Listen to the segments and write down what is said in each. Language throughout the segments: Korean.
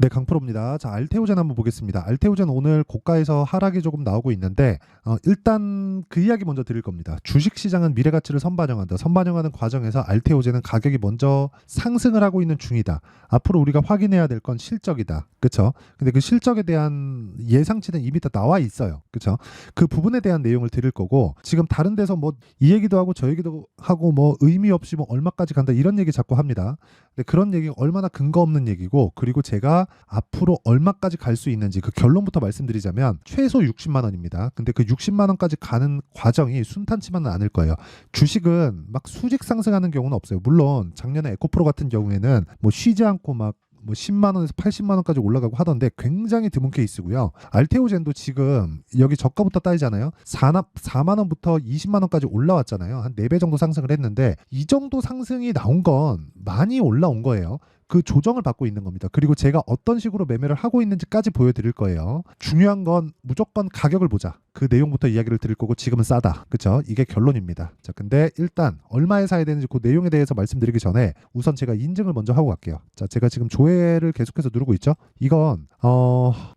강프로입니다. 자, 알테오젠 한번 보겠습니다. 알테오젠 오늘 고가에서 하락이 조금 나오고 있는데 일단 그 이야기 먼저 드릴 겁니다. 주식시장은 미래가치를 선반영한다. 선반영하는 과정에서 알테오젠은 가격이 먼저 상승을 하고 있는 중이다. 앞으로 우리가 확인해야 될 건 실적이다. 그렇죠? 근데 그 실적에 대한 예상치는 이미 다 나와 있어요. 그렇죠? 그 부분에 대한 내용을 드릴 거고, 지금 다른 데서 뭐 이 얘기도 하고 저 얘기도 하고 뭐 의미 없이 뭐 얼마까지 간다 이런 얘기 자꾸 합니다. 근데 그런 얘기가 얼마나 근거 없는 얘기고, 그리고 제가 앞으로 얼마까지 갈 수 있는지 그 결론부터 말씀드리자면 최소 60만 원입니다. 근데 그 60만 원까지 가는 과정이 순탄치만은 않을 거예요. 주식은 막 수직 상승하는 경우는 없어요. 물론 작년에 에코프로 같은 경우에는 뭐 쉬지 않고 막 뭐 10만 원에서 80만 원까지 올라가고 하던데 굉장히 드문 케이스고요. 알테오젠도 지금 여기 저가부터 따지잖아요. 4만 원부터 20만 원까지 올라왔잖아요. 한 4배 정도 상승을 했는데 이 정도 상승이 나온 건 많이 올라온 거예요. 그 조정을 받고 있는 겁니다. 그리고 제가 어떤 식으로 매매를 하고 있는지까지 보여드릴 거예요. 중요한 건 무조건 가격을 보자. 그 내용부터 이야기를 드릴 거고, 지금은 싸다. 그쵸? 이게 결론입니다. 자, 근데 일단 얼마에 사야 되는지 그 내용에 대해서 말씀드리기 전에 우선 제가 인증을 먼저 하고 갈게요. 자, 제가 지금 조회를 계속해서 누르고 있죠? 이건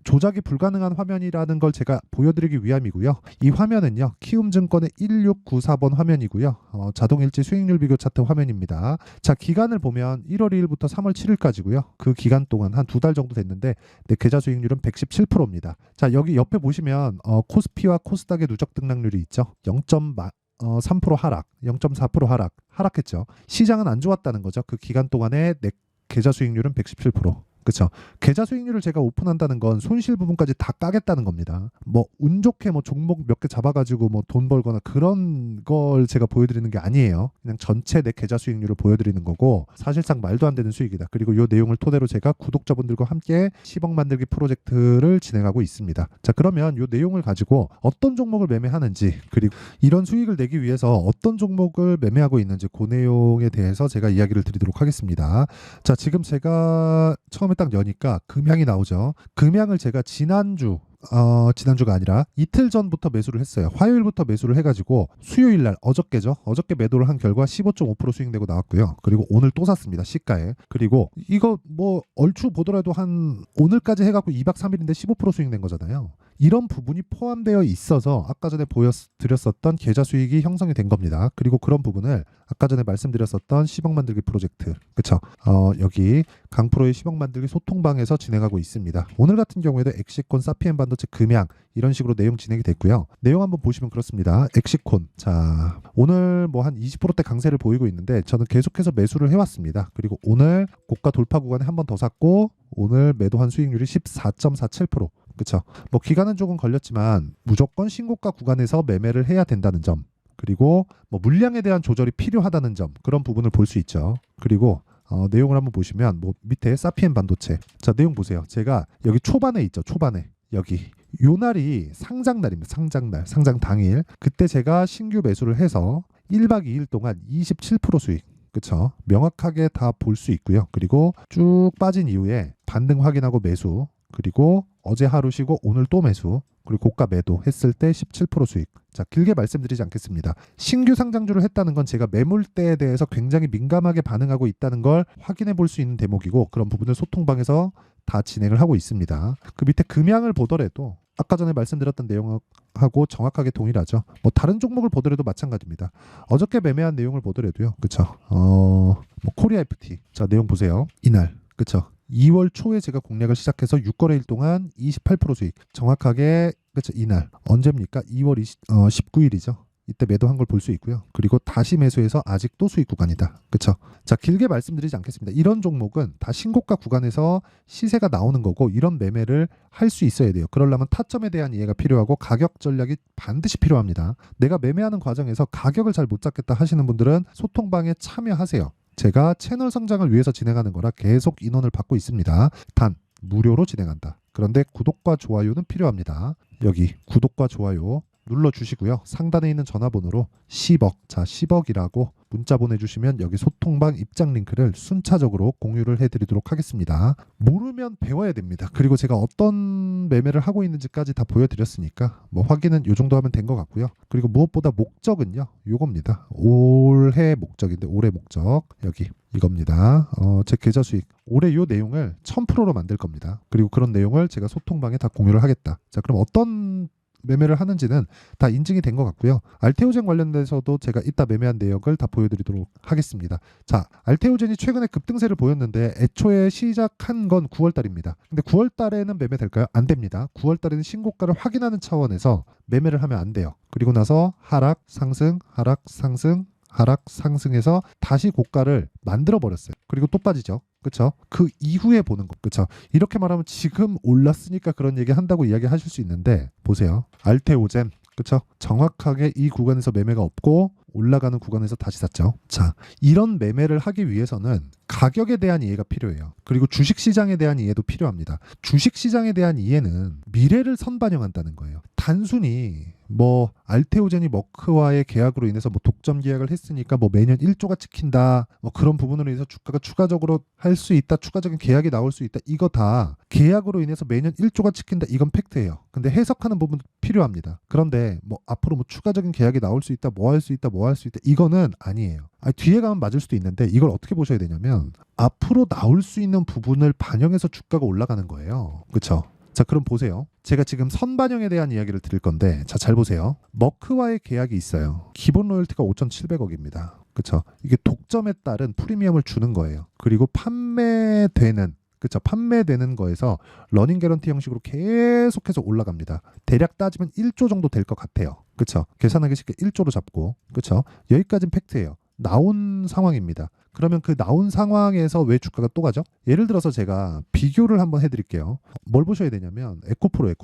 조작이 불가능한 화면이라는 걸 제가 보여드리기 위함이고요. 이 화면은요, 키움증권의 1694번 화면이고요. 자동일지 수익률 비교 차트 화면입니다. 자, 기간을 보면 1월 2일부터 3월 7일까지고요. 그 기간 동안 한 2달 정도 됐는데 내 계좌 수익률은 117%입니다. 자, 여기 옆에 보시면 코스피와 코스닥의 누적 등락률이 있죠. 0.3% 하락, 0.4% 하락했죠. 시장은 안 좋았다는 거죠. 그 기간 동안에 내 계좌 수익률은 117%. 그렇죠. 계좌 수익률을 제가 오픈한다는 건 손실 부분까지 다 까겠다는 겁니다. 뭐 운 좋게 뭐 종목 몇 개 잡아가지고 뭐 돈 벌거나 그런 걸 제가 보여드리는 게 아니에요. 그냥 전체 내 계좌 수익률을 보여드리는 거고, 사실상 말도 안 되는 수익이다. 그리고 이 내용을 토대로 제가 구독자분들과 함께 10억 만들기 프로젝트를 진행하고 있습니다. 자, 그러면 이 내용을 가지고 어떤 종목을 매매하는지, 그리고 이런 수익을 내기 위해서 어떤 종목을 매매하고 있는지 그 내용에 대해서 제가 이야기를 드리도록 하겠습니다. 자, 지금 제가 처음에 딱 여니까 금양이 나오죠. 금양을 제가 지난주가 아니라 이틀 전부터 매수를 했어요. 화요일부터 매수를 해가지고 수요일 날, 어저께죠. 어저께 매도를 한 결과 15.5% 수익 내고 나왔고요. 그리고 오늘 또 샀습니다. 시가에. 그리고 이거 뭐 얼추 보더라도 한 오늘까지 해갖고 2박 3일인데 15% 수익 낸 거잖아요. 이런 부분이 포함되어 있어서 아까 전에 보여드렸었던 계좌 수익이 형성이 된 겁니다. 그리고 그런 부분을 아까 전에 말씀드렸었던 10억 만들기 프로젝트, 그쵸? 여기 강프로의 10억 만들기 소통방에서 진행하고 있습니다. 오늘 같은 경우에도 엑시콘, 사피엔 반도체, 금양 이런 식으로 내용 진행이 됐고요. 내용 한번 보시면 그렇습니다. 엑시콘, 자, 오늘 뭐 한 20%대 강세를 보이고 있는데 저는 계속해서 매수를 해왔습니다. 그리고 오늘 고가 돌파 구간에 한 번 더 샀고, 오늘 매도한 수익률이 14.47%. 그쵸? 뭐 기간은 조금 걸렸지만 무조건 신고가 구간에서 매매를 해야 된다는 점, 그리고 뭐 물량에 대한 조절이 필요하다는 점, 그런 부분을 볼 수 있죠. 그리고 내용을 한번 보시면 뭐 밑에 사피엔 반도체, 자, 내용 보세요. 제가 여기 초반에 있죠. 초반에 여기 요 날이 상장 날입니다. 상장 당일. 그때 제가 신규 매수를 해서 1박 2일 동안 27% 수익. 그쵸? 명확하게 다 볼 수 있고요. 그리고 쭉 빠진 이후에 반등 확인하고 매수, 그리고 어제 하루 쉬고 오늘 또 매수, 그리고 고가 매도 했을 때 17% 수익. 자, 길게 말씀드리지 않겠습니다. 신규 상장주를 했다는 건 제가 매물대에 대해서 굉장히 민감하게 반응하고 있다는 걸 확인해 볼 수 있는 대목이고, 그런 부분을 소통방에서 다 진행을 하고 있습니다. 그 밑에 금양을 보더라도 아까 전에 말씀드렸던 내용하고 정확하게 동일하죠. 뭐 다른 종목을 보더라도 마찬가지입니다. 어저께 매매한 내용을 보더라도요. 그쵸? 뭐 코리아 FT. 자, 내용 보세요. 이날. 그쵸? 2월 초에 제가 공략을 시작해서 6거래일 동안 28% 수익. 정확하게, 그쵸? 이날. 언제입니까? 2월 19일이죠. 이때 매도한 걸 볼 수 있고요. 그리고 다시 매수해서 아직도 수익 구간이다. 그쵸? 자, 길게 말씀드리지 않겠습니다. 이런 종목은 다 신고가 구간에서 시세가 나오는 거고, 이런 매매를 할 수 있어야 돼요. 그러려면 타점에 대한 이해가 필요하고 가격 전략이 반드시 필요합니다. 내가 매매하는 과정에서 가격을 잘 못 잡겠다 하시는 분들은 소통방에 참여하세요. 제가 채널 성장을 위해서 진행하는 거라 계속 인원을 받고 있습니다. 단 무료로 진행한다. 그런데 구독과 좋아요는 필요합니다. 여기 구독과 좋아요 눌러주시고요. 상단에 있는 전화번호로 10억, 자 10억이라고 문자 보내주시면 여기 소통방 입장 링크를 순차적으로 공유를 해드리도록 하겠습니다. 모르면 배워야 됩니다. 그리고 제가 어떤 매매를 하고 있는지까지 다 보여드렸으니까 뭐 확인은 이 정도 하면 된 것 같고요. 그리고 무엇보다 목적은요, 요겁니다. 올해 목적인데, 올해 목적 여기 이겁니다. 제 계좌 수익 올해 이 내용을 1000%로 만들 겁니다. 그리고 그런 내용을 제가 소통방에 다 공유를 하겠다. 자, 그럼 어떤 매매를 하는지는 다 인증이 된 것 같고요. 알테오젠 관련돼서도 제가 이따 매매한 내역을 다 보여드리도록 하겠습니다. 자, 알테오젠이 최근에 급등세를 보였는데 애초에 시작한 건 9월달입니다. 근데 9월달에는 매매될까요? 안 됩니다. 9월달에는 신고가를 확인하는 차원에서 매매를 하면 안 돼요. 그리고 나서 하락, 상승, 하락, 상승, 하락, 상승해서 다시 고가를 만들어 버렸어요. 그리고 또 빠지죠. 그렇죠? 그 이후에 보는 거. 그렇죠? 이렇게 말하면 지금 올랐으니까 그런 얘기 한다고 이야기하실 수 있는데 보세요. 알테오젠. 그렇죠? 정확하게 이 구간에서 매매가 없고 올라가는 구간에서 다시 샀죠. 자, 이런 매매를 하기 위해서는 가격에 대한 이해가 필요해요. 그리고 주식시장에 대한 이해도 필요합니다. 주식시장에 대한 이해는 미래를 선반영한다는 거예요. 단순히 뭐 알테오젠이 머크와의 계약으로 인해서 뭐 독점 계약을 했으니까 뭐 매년 1조가 찍힌다, 뭐 그런 부분으로 인해서 주가가 추가적으로 할 수 있다, 추가적인 계약이 나올 수 있다, 이거 다 계약으로 인해서 매년 1조가 찍힌다, 이건 팩트예요. 근데 해석하는 부분도 필요합니다. 그런데 뭐 앞으로 뭐 추가적인 계약이 나올 수 있다, 뭐 할 수 있다, 뭐 할 수 있다, 이거는 아니에요. 뒤에 가면 맞을 수도 있는데 이걸 어떻게 보셔야 되냐면 앞으로 나올 수 있는 부분을 반영해서 주가가 올라가는 거예요. 그렇죠? 자, 그럼 보세요. 제가 지금 선반영에 대한 이야기를 드릴 건데, 자, 잘 보세요. 머크와의 계약이 있어요. 기본 로열티가 5,700억입니다. 그렇죠? 이게 독점에 따른 프리미엄을 주는 거예요. 그리고 판매되는, 그렇죠? 판매되는 거에서 러닝 개런티 형식으로 계속해서 올라갑니다. 대략 따지면 1조 정도 될 것 같아요. 그렇죠? 계산하기 쉽게 1조로 잡고, 그렇죠? 여기까지는 팩트예요. 나온 상황입니다. 그러면 그 나온 상황에서 왜 주가가 또 가죠? 예를 들어서 제가 비교를 한번 해드릴게요. 뭘 보셔야 되냐면 에코프로.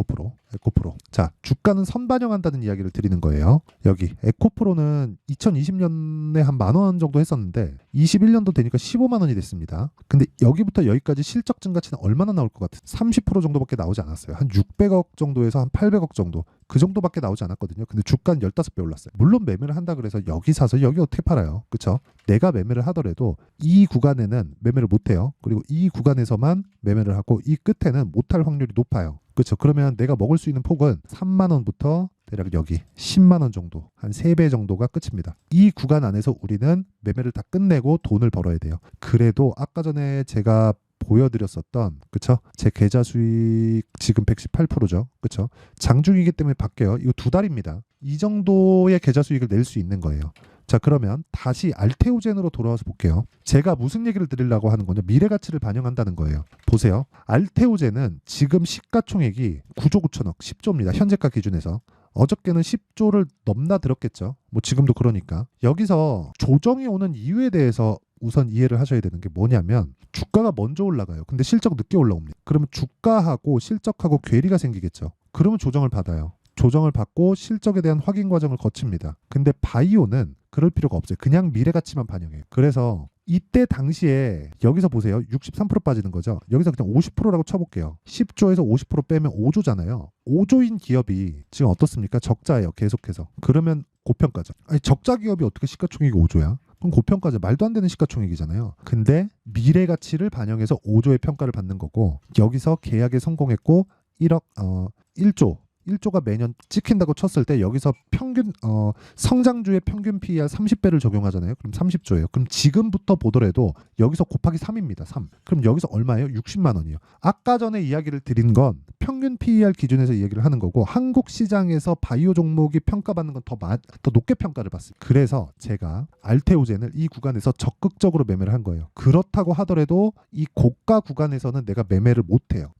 자, 주가는 선반영한다는 이야기를 드리는 거예요. 여기 에코프로는 2020년에 한 10,000원 정도 했었는데 21년도 되니까 15만 원이 됐습니다. 근데 여기부터 여기까지 실적 증가치는 얼마나 나올 것 같아요? 30% 정도밖에 나오지 않았어요. 한 600억 정도에서 한 800억 정도. 그 정도밖에 나오지 않았거든요. 근데 주가는 15배 올랐어요. 물론 매매를 한다 그래서 여기 사서 여기 어떻게 팔아요? 그렇죠? 내가 매매를 하더라도 이 구간에는 매매를 못해요. 그리고 이 구간에서만 매매를 하고 이 끝에는 못할 확률이 높아요. 그렇죠? 그러면 내가 먹을 수 있는 폭은 3만 원부터 대략 여기 10만 원 정도, 한 3배 정도가 끝입니다. 이 구간 안에서 우리는 매매를 다 끝내고 돈을 벌어야 돼요. 그래도 아까 전에 제가 보여드렸었던, 그쵸? 제 계좌 수익 지금 118%죠. 그쵸? 장중이기 때문에 바뀌어요. 이거 2달입니다. 이 정도의 계좌 수익을 낼 수 있는 거예요. 자, 그러면 다시 알테오젠으로 돌아와서 볼게요. 제가 무슨 얘기를 드리려고 하는 거냐? 미래 가치를 반영한다는 거예요. 보세요. 알테오젠은 지금 시가총액이 9조 9천억, 10조입니다. 현재가 기준에서. 어저께는 10조를 넘나들었겠죠. 뭐 지금도 그러니까. 여기서 조정이 오는 이유에 대해서 우선 이해를 하셔야 되는 게 뭐냐면 주가가 먼저 올라가요. 근데 실적 늦게 올라옵니다. 그러면 주가하고 실적하고 괴리가 생기겠죠. 그러면 조정을 받아요. 조정을 받고 실적에 대한 확인 과정을 거칩니다. 근데 바이오는 그럴 필요가 없어요. 그냥 미래 가치만 반영해요. 그래서 이때 당시에 여기서 보세요. 63% 빠지는 거죠. 여기서 그냥 50%라고 쳐볼게요. 10조에서 50% 빼면 5조잖아요. 5조인 기업이 지금 어떻습니까? 적자예요. 계속해서. 그러면 고평가죠. 아니, 적자 기업이 어떻게 시가총액이 5조야? 그럼 고평가죠. 말도 안 되는 시가총액이잖아요. 근데 미래 가치를 반영해서 5조의 평가를 받는 거고, 여기서 계약에 성공했고 1조가 매년 찍힌다고 쳤을 때 여기서 평균 성장주의 평균 PER 30배를 적용하잖아요. 그럼 30조예요. 그럼 지금부터 보더라도 여기서 곱하기 3입니다. 3. 그럼 여기서 얼마예요? 60만 원이요. 아까 전에 이야기를 드린 건 평균 PER 기준에서 이야기를 하는 거고, 한국 시장에서 바이오 종목이 평가받는 건 더 높게 평가를 받습니다. 그래서 제가 알테오젠을 이 구간에서 적극적으로 매매를 한 거예요. 그렇다고 하더라도 이 고가 구간에서는 내가 매매를 못해요.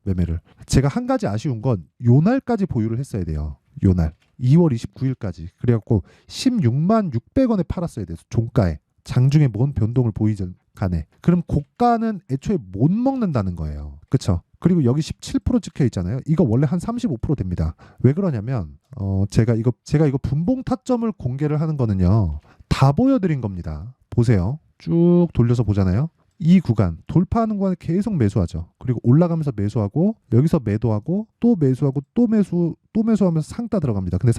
제가 한 가지 아쉬운 건 요날까지 보유를 했어야 돼요. 요날 2월 29일까지. 그래갖고 16만 600원에 팔았어야 돼서 종가에. 장중에 뭔 변동을 보이든 간에. 그럼 고가는 애초에 못 먹는다는 거예요. 그쵸? 그리고 여기 17% 찍혀 있잖아요. 이거 원래 한 35% 됩니다. 왜 그러냐면 제가 이거 분봉 타점을 공개를 하는 거는요, 다 보여드린 겁니다. 보세요. 쭉 돌려서 보잖아요. 이 구간 돌파하는 구간에 계속 매수하죠. 그리고 올라가면서 매수하고 여기서 매도하고 또 매수하고 또 매수하면서 상따 들어갑니다. 근데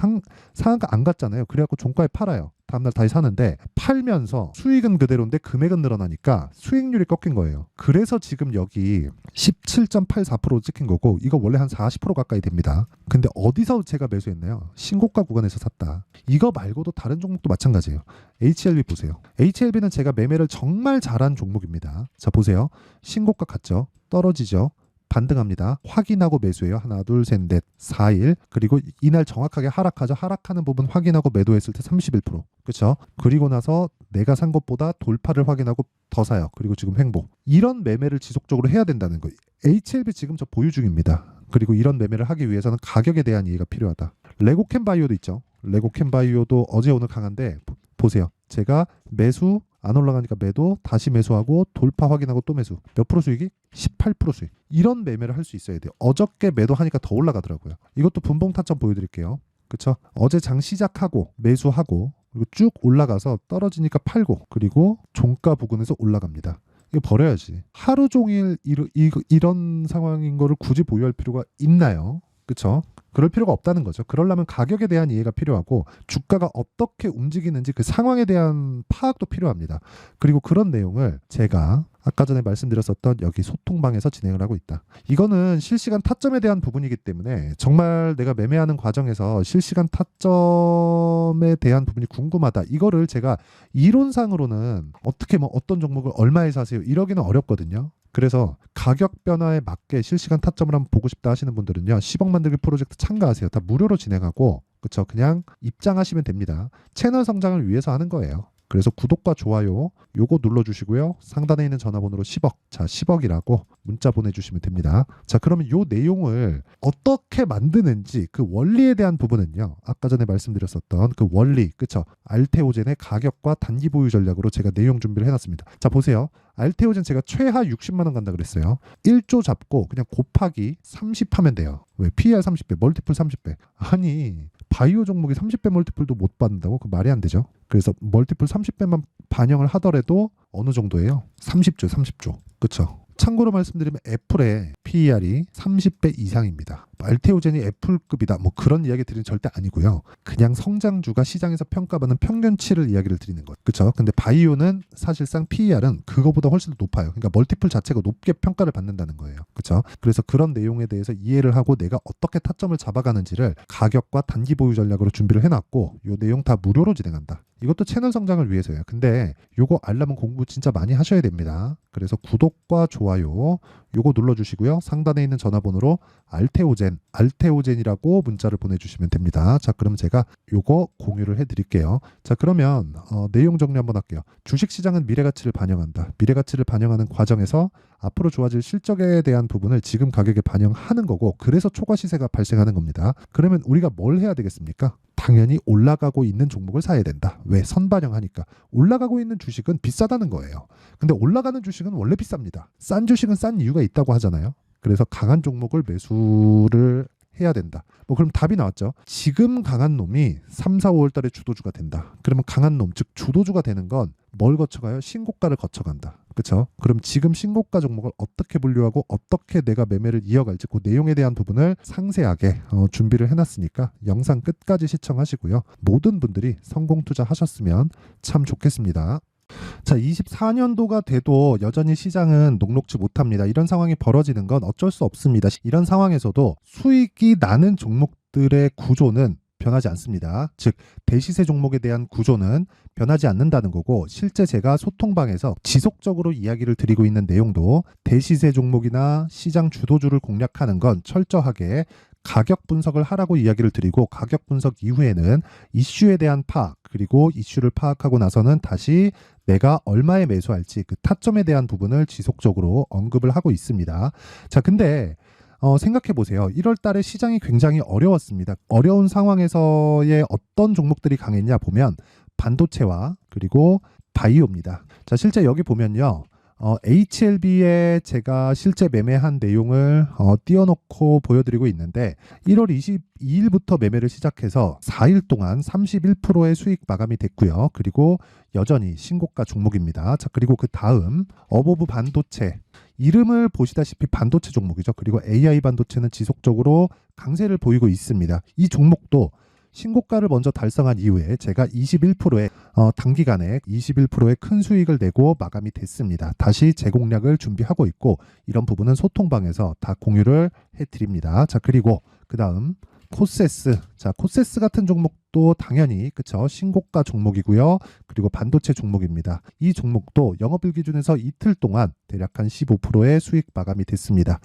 상한가 안 갔잖아요. 그래갖고 종가에 팔아요. 다음날 다시 사는데 팔면서 수익은 그대로인데 금액은 늘어나니까 수익률이 꺾인 거예요. 그래서 지금 여기 17.84% 찍힌 거고 이거 원래 한 40% 가까이 됩니다. 근데 어디서 제가 매수했나요? 신고가 구간에서 샀다. 이거 말고도 다른 종목도 마찬가지예요. HLB 보세요. HLB는 제가 매매를 정말 잘한 종목입니다. 자 보세요. 신고가 갔죠. 떨어지죠. 반등합니다. 확인하고 매수해요. 하나, 둘, 셋, 넷, 4일. 그리고 이날 정확하게 하락하죠. 하락하는 부분 확인하고 매도했을 때 31%. 그렇죠? 그리고 나서 내가 산 것보다 돌파를 확인하고 더 사요. 그리고 지금 횡보. 이런 매매를 지속적으로 해야 된다는 거예요. HLB 지금 저 보유 중입니다. 그리고 이런 매매를 하기 위해서는 가격에 대한 이해가 필요하다. 레고캠바이오도 있죠. 레고캠바이오도 어제 오늘 강한데 보세요. 제가 매수 안 올라가니까 매도 다시 매수하고 돌파 확인하고 또 매수. 몇 프로 수익이? 18% 수익. 이런 매매를 할 수 있어야 돼요. 어저께 매도하니까 더 올라가더라고요. 이것도 분봉 타점 보여드릴게요. 그쵸? 어제 장 시작하고 매수하고 그리고 쭉 올라가서 떨어지니까 팔고 그리고 종가 부근에서 올라갑니다. 이거 버려야지. 하루 종일 이런 상황인 거를 굳이 보유할 필요가 있나요? 그쵸? 그럴 필요가 없다는 거죠. 그러려면 가격에 대한 이해가 필요하고 주가가 어떻게 움직이는지 그 상황에 대한 파악도 필요합니다. 그리고 그런 내용을 제가 아까 전에 말씀드렸었던 여기 소통방에서 진행을 하고 있다. 이거는 실시간 타점에 대한 부분이기 때문에 정말 내가 매매하는 과정에서 실시간 타점에 대한 부분이 궁금하다. 이거를 제가 이론상으로는 어떻게 뭐 어떤 종목을 얼마에 사세요? 이러기는 어렵거든요. 그래서 가격 변화에 맞게 실시간 타점을 한번 보고 싶다 하시는 분들은요. 10억 만들기 프로젝트 참가하세요. 다 무료로 진행하고 그쵸? 그냥 입장하시면 됩니다. 채널 성장을 위해서 하는 거예요. 그래서 구독과 좋아요 요거 눌러주시고요. 상단에 있는 전화번호로 10억 자 10억이라고 문자 보내주시면 됩니다. 자 그러면 요 내용을 어떻게 만드는지 그 원리에 대한 부분은요. 아까 전에 말씀드렸었던 그 원리 그쵸? 알테오젠의 가격과 단기 보유 전략으로 제가 내용 준비를 해놨습니다. 자 보세요. 알테오젠 제가 최하 60만 원 간다 그랬어요. 1조 잡고 그냥 곱하기 30 하면 돼요. 왜? PER 30배, 멀티플 30배. 아니 바이오 종목이 30배 멀티플도 못 받는다고? 그 말이 안 되죠. 그래서 멀티플 30배만 반영을 하더라도 어느 정도예요? 30조. 그쵸? 참고로 말씀드리면 애플의 PER이 30배 이상입니다. 알테오젠이 애플급이다. 뭐 그런 이야기 드리는 절대 아니고요. 그냥 성장주가 시장에서 평가받는 평균치를 이야기를 드리는 거예요. 그렇죠? 근데 바이오는 사실상 PER은 그거보다 훨씬 더 높아요. 그러니까 멀티플 자체가 높게 평가를 받는다는 거예요. 그렇죠? 그래서 그런 내용에 대해서 이해를 하고 내가 어떻게 타점을 잡아가는지를 가격과 단기 보유 전략으로 준비를 해놨고 이 내용 다 무료로 진행한다. 이것도 채널 성장을 위해서예요. 근데 요거 알람은 공부 진짜 많이 하셔야 됩니다. 그래서 구독과 좋아요 요거 눌러주시고요. 상단에 있는 전화번호로 알테오젠이라고 문자를 보내주시면 됩니다. 자 그럼 제가 요거 공유를 해드릴게요. 자 그러면 내용 정리 한번 할게요. 주식시장은 미래가치를 반영한다. 미래가치를 반영하는 과정에서 앞으로 좋아질 실적에 대한 부분을 지금 가격에 반영하는 거고 그래서 초과 시세가 발생하는 겁니다. 그러면 우리가 뭘 해야 되겠습니까? 당연히 올라가고 있는 종목을 사야 된다. 왜? 선반영하니까. 올라가고 있는 주식은 비싸다는 거예요. 근데 올라가는 주식은 원래 비쌉니다. 싼 주식은 싼 이유가 있다고 하잖아요. 그래서 강한 종목을 매수를 해야 된다. 뭐 그럼 답이 나왔죠. 지금 강한 놈이 3, 4, 5월 달에 주도주가 된다. 그러면 강한 놈, 즉 주도주가 되는 건 뭘 거쳐가요? 신고가를 거쳐간다. 그렇죠? 그럼 지금 신고가 종목을 어떻게 분류하고 어떻게 내가 매매를 이어갈지 그 내용에 대한 부분을 상세하게 준비를 해놨으니까 영상 끝까지 시청하시고요. 모든 분들이 성공 투자하셨으면 참 좋겠습니다. 자, 24년도가 돼도 여전히 시장은 녹록지 못합니다. 이런 상황이 벌어지는 건 어쩔 수 없습니다. 이런 상황에서도 수익이 나는 종목들의 구조는 변하지 않습니다. 즉 대시세 종목에 대한 구조는 변하지 않는다는 거고 실제 제가 소통방에서 지속적으로 이야기를 드리고 있는 내용도 대시세 종목이나 시장 주도주를 공략하는 건 철저하게 가격 분석을 하라고 이야기를 드리고 가격 분석 이후에는 이슈에 대한 파악 그리고 이슈를 파악하고 나서는 다시 내가 얼마에 매수할지 그 타점에 대한 부분을 지속적으로 언급을 하고 있습니다. 자, 근데 생각해 보세요. 1월 달에 시장이 굉장히 어려웠습니다. 어려운 상황에서의 어떤 종목들이 강했냐 보면 반도체와 그리고 바이오입니다. 자, 실제 여기 보면요. HLB에 제가 실제 매매한 내용을 띄워놓고 보여드리고 있는데 1월 22일부터 매매를 시작해서 4일 동안 31%의 수익 마감이 됐고요. 그리고 여전히 신고가 종목입니다. 자, 그리고 그 다음 어보브 반도체 이름을 보시다시피 반도체 종목이죠. 그리고 AI 반도체는 지속적으로 강세를 보이고 있습니다. 이 종목도 신고가를 먼저 달성한 이후에 제가 21%의 단기간에 21%의 큰 수익을 내고 마감이 됐습니다. 다시 재공략을 준비하고 있고 이런 부분은 소통방에서 다 공유를 해드립니다. 자, 그리고 그 다음 코세스. 자, 코세스 같은 종목도 당연히 그쵸, 신고가 종목이고요. 그리고 반도체 종목입니다. 이 종목도 영업일 기준에서 이틀 동안 대략 한 15%의 수익 마감이 됐습니다.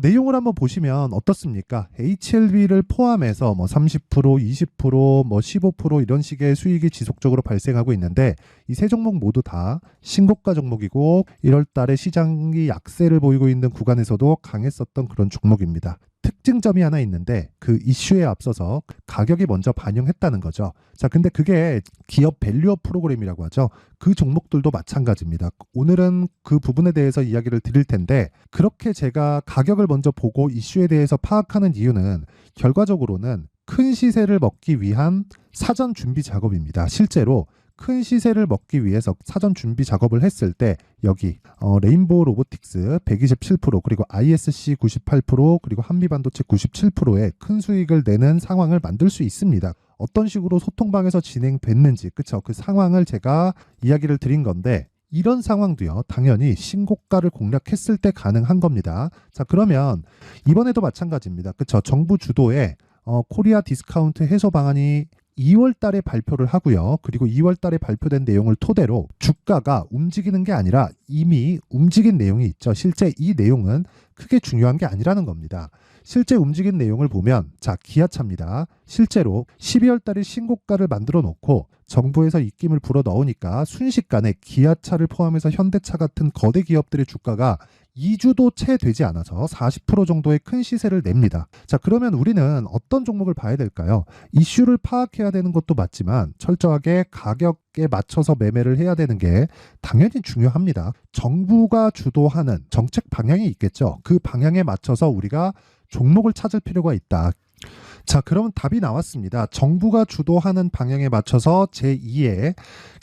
내용을 한번 보시면 어떻습니까? HLB를 포함해서 뭐 30%, 20%, 뭐 15% 이런 식의 수익이 지속적으로 발생하고 있는데 이 세 종목 모두 다 신고가 종목이고 1월 달에 시장이 약세를 보이고 있는 구간에서도 강했었던 그런 종목입니다. 특징점이 하나 있는데 그 이슈에 앞서서 가격이 먼저 반영했다는 거죠. 자, 근데 그게 기업 밸류업 프로그램이라고 하죠. 그 종목들도 마찬가지입니다. 오늘은 그 부분에 대해서 이야기를 드릴 텐데 그렇게 제가 가격을 먼저 보고 이슈에 대해서 파악하는 이유는 결과적으로는 큰 시세를 먹기 위한 사전 준비 작업입니다. 실제로 큰 시세를 먹기 위해서 사전 준비 작업을 했을 때 여기 레인보우 로보틱스 127% 그리고 ISC 98% 그리고 한미반도체 97%의 큰 수익을 내는 상황을 만들 수 있습니다. 어떤 식으로 소통방에서 진행됐는지 그쵸? 그 상황을 제가 이야기를 드린 건데 이런 상황도요 당연히 신고가를 공략했을 때 가능한 겁니다. 자, 그러면 이번에도 마찬가지입니다. 그쵸? 정부 주도의 코리아 디스카운트 해소 방안이 2월 달에 발표를 하고요. 그리고 2월 달에 발표된 내용을 토대로 주가가 움직이는 게 아니라 이미 움직인 내용이 있죠. 실제 이 내용은 크게 중요한 게 아니라는 겁니다. 실제 움직인 내용을 보면 자, 기아차입니다. 실제로 12월 달에 신고가를 만들어 놓고 정부에서 입김을 불어 넣으니까 순식간에 기아차를 포함해서 현대차 같은 거대 기업들의 주가가 2주도 채 되지 않아서 40% 정도의 큰 시세를 냅니다. 자, 그러면 우리는 어떤 종목을 봐야 될까요? 이슈를 파악해야 되는 것도 맞지만 철저하게 가격에 맞춰서 매매를 해야 되는 게 당연히 중요합니다. 정부가 주도하는 정책 방향이 있겠죠. 그 방향에 맞춰서 우리가 종목을 찾을 필요가 있다. 자, 그러면 답이 나왔습니다. 정부가 주도하는 방향에 맞춰서 제2의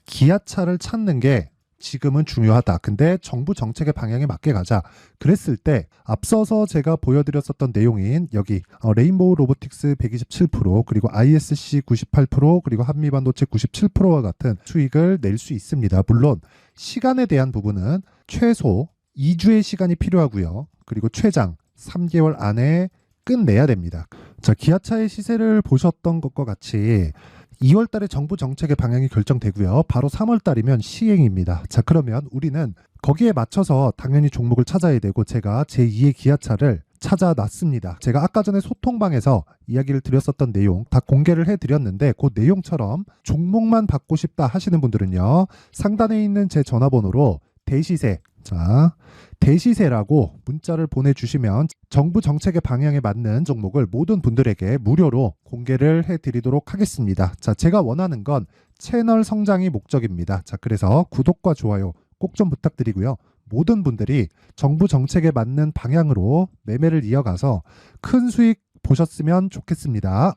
기아차를 찾는 게 지금은 중요하다. 근데 정부 정책의 방향에 맞게 가자. 그랬을 때 앞서서 제가 보여드렸었던 내용인 여기 레인보우 로보틱스 127% 그리고 ISC 98% 그리고 한미반도체 97%와 같은 수익을 낼 수 있습니다. 물론 시간에 대한 부분은 최소 2주의 시간이 필요하고요. 그리고 최장 3개월 안에 끝내야 됩니다. 자, 기아차의 시세를 보셨던 것과 같이 2월 달에 정부 정책의 방향이 결정되고요. 바로 3월 달이면 시행입니다. 자, 그러면 우리는 거기에 맞춰서 당연히 종목을 찾아야 되고 제가 제2의 기아차를 찾아놨습니다. 제가 아까 전에 소통방에서 이야기를 드렸었던 내용 다 공개를 해드렸는데 그 내용처럼 종목만 받고 싶다 하시는 분들은요. 상단에 있는 제 전화번호로 대시세, 자, 대시세라고 문자를 보내주시면 정부 정책의 방향에 맞는 종목을 모든 분들에게 무료로 공개를 해드리도록 하겠습니다. 자, 제가 원하는 건 채널 성장이 목적입니다. 자, 그래서 구독과 좋아요 꼭 좀 부탁드리고요. 모든 분들이 정부 정책에 맞는 방향으로 매매를 이어가서 큰 수익 보셨으면 좋겠습니다.